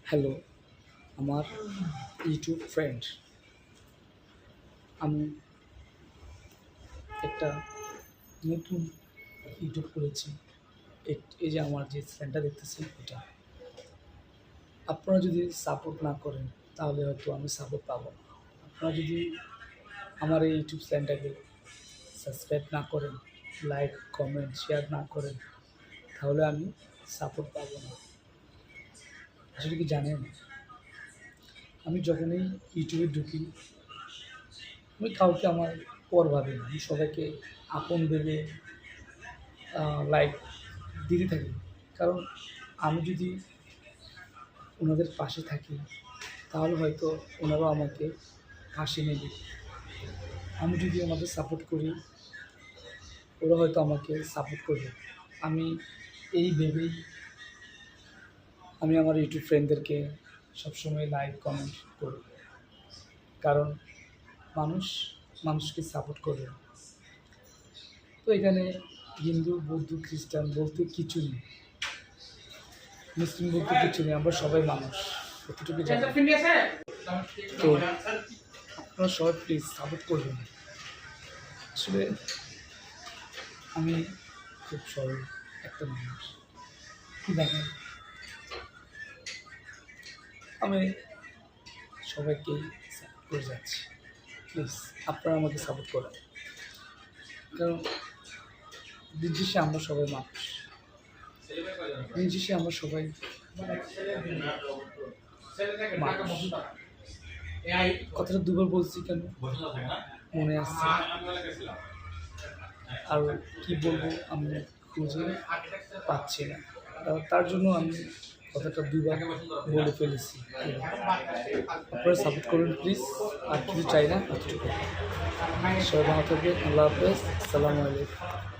Hello, আমার YouTube friend. আমি একটা নতুন ইউটিউব করেছি। এই যে আমার যে চ্যানেলটা দেখতেছেন এটা। আপনারা যদি সাপোর্ট না করেন তাহলে হয়তো আমি সাপোর্ট পাবো না। আপনারা যদি আমার এই ইউটিউব চ্যানেলটাকে সাবস্ক্রাইব না করেন, লাইক, কমেন্ট, শেয়ার না করেন তাহলে আমি সাপোর্ট পাবো না। আসলে কি জানেন, আমি যখনই ইউটিউবে ঢুকি আমি কাউকে আমার পর ভাবি না, আমি সবাইকে আপন ভেবে লাইক দিতে থাকি। কারণ আমি যদি ওনাদের পাশে থাকি তাহলে হয়তো ওনারাও আমাকে পাশে নেবে। আমি যদি ওনাদের সাপোর্ট করি ওরা হয়তো আমাকে সাপোর্ট করবে। আমি এই ভেবেই আমি আমার ইউটিউব ফ্রেন্ডদেরকে সবসময় লাইক কমেন্ট করি। কারণ মানুষ মানুষকে সাপোর্ট করবে। তো এখানে হিন্দু, বৌদ্ধ, খ্রিস্টান বলতে কিছু নেই, মুসলিম বলতে কিছু নেই, আমরা সবাই মানুষ, এতটুকু জানি। তো আপনারা সবাই প্লিজ সাপোর্ট করবেন। আসলে আমি খুব সরল একটা মানুষ, কি দেখেন, আমি সবাইকেই সাপোর্ট করে যাচ্ছি। প্লিজ আপনারা আমাকে সাপোর্ট করেন, কারণ দিন শেষে আমরা সবাই মানুষ, দিন শেষে আমরা সবাই মানুষ। কথাটা দুবার বলছি কেন মনে আসছে, আর কি বলবো আমি খুঁজে পাচ্ছি না। তার জন্য আমি কথাটা দুবার বলে ফেলেছি। আপনারা সাপোর্ট করুন প্লিজ, আর কিছু চাই না, এতটুকু। সবাই ভালো থাকবেন। আল্লাহ হাফেজ, আসসালামু আলাইকুম।